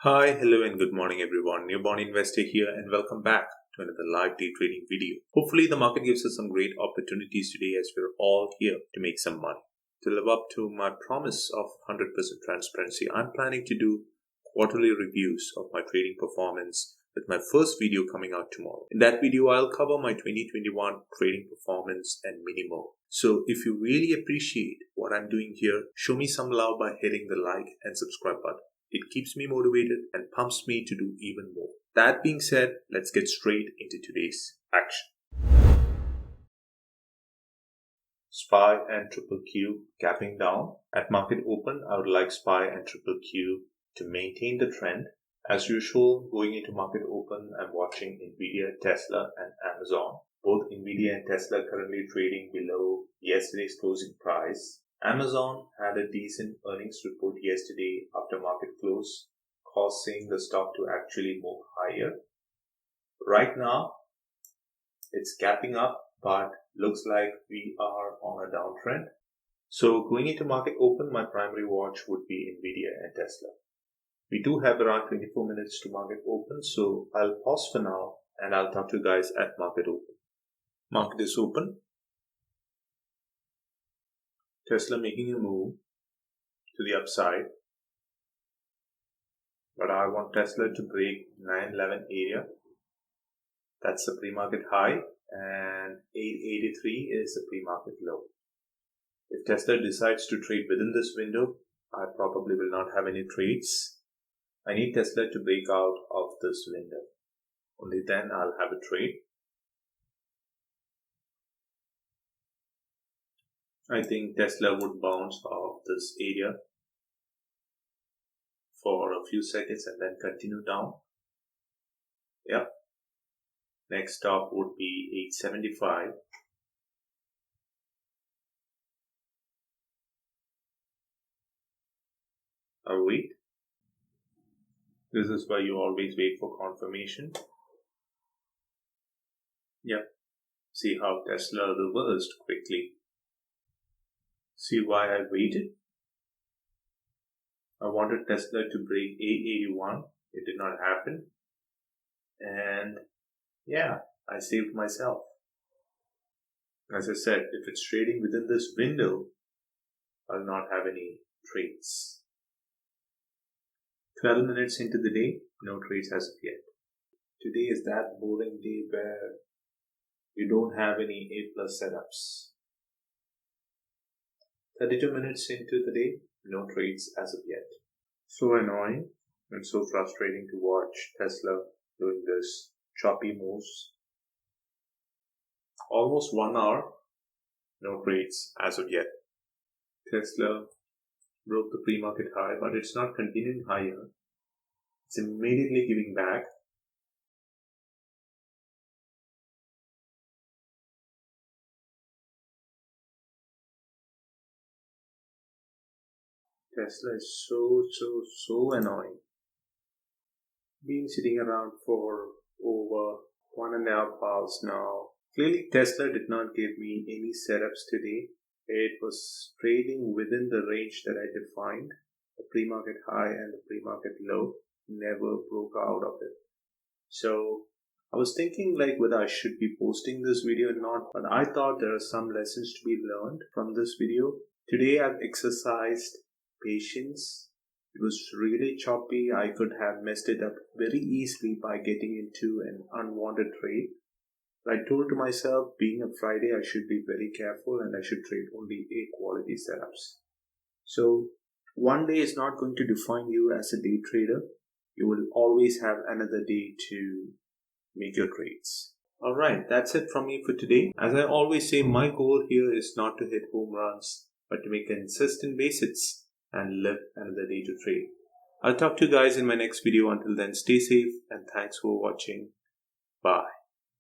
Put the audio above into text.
Hi, hello and good morning everyone. Newborn Investor here and welcome back to another live day trading video. Hopefully the market gives us some great opportunities today as we're all here to make some money. To live up to my promise of 100% transparency, I'm planning to do quarterly reviews of my trading performance with my first video coming out tomorrow. In that video, I'll cover my 2021 trading performance and many more. So if you really appreciate what I'm doing here, show me some love by hitting the like and subscribe button. It keeps me motivated and pumps me to do even more. That being said, let's get straight into today's action. SPY and Triple Q gapping down. At market open, I would like SPY and Triple Q to maintain the trend. As usual, going into market open, I'm watching Nvidia, Tesla and Amazon. Both Nvidia and Tesla currently trading below yesterday's closing price. Amazon had a decent earnings report yesterday after market close, causing the stock to actually move higher. Right now, it's gapping up, but looks like we are on a downtrend. So going into market open, my primary watch would be Nvidia and Tesla. We do have around 24 minutes to market open, so I'll pause for now and I'll talk to you guys at market open. Market is open. Tesla making a move to the upside, but I want Tesla to break 911 area. That's the pre-market high, and 883 is the pre-market low. If Tesla decides to trade within this window, I probably will not have any trades. I need Tesla to break out of this window. Only then I'll have a trade. I think Tesla would bounce off this area for a few seconds and then continue down. Yep. Next stop would be 875. I'll wait. This is why you always wait for confirmation. Yep. See how Tesla reversed quickly. See why I waited? I wanted Tesla to break 881. It did not happen. And yeah, I saved myself. As I said, if it's trading within this window, I'll not have any trades. 12 minutes into the day, no trades as of yet. Today is that boring day where you don't have any A+ setups. 32 minutes into the day, no trades as of yet. So annoying and so frustrating to watch Tesla doing this choppy moves. Almost 1 hour, no trades as of yet. Tesla broke the pre-market high, but it's not continuing higher. It's immediately giving back. Tesla is so annoying. Been sitting around for over 1.5 hours now. Clearly Tesla did not give me any setups today. It was trading within the range that I defined. The pre-market high and the pre-market low, never broke out of it. So I was thinking like whether I should be posting this video or not, but I thought there are some lessons to be learned from this video. Today I've exercised patience. It was really choppy. I could have messed it up very easily by getting into an unwanted trade. But I told to myself, being a Friday, I should be very careful and I should trade only A quality setups. So one day is not going to define you as a day trader. You will always have another day to make your trades. Alright, that's it from me for today. As I always say, my goal here is not to hit home runs, but to make consistent basis and live another day to trade. I'll talk to you guys in my next video. Until then, stay safe and thanks for watching. Bye.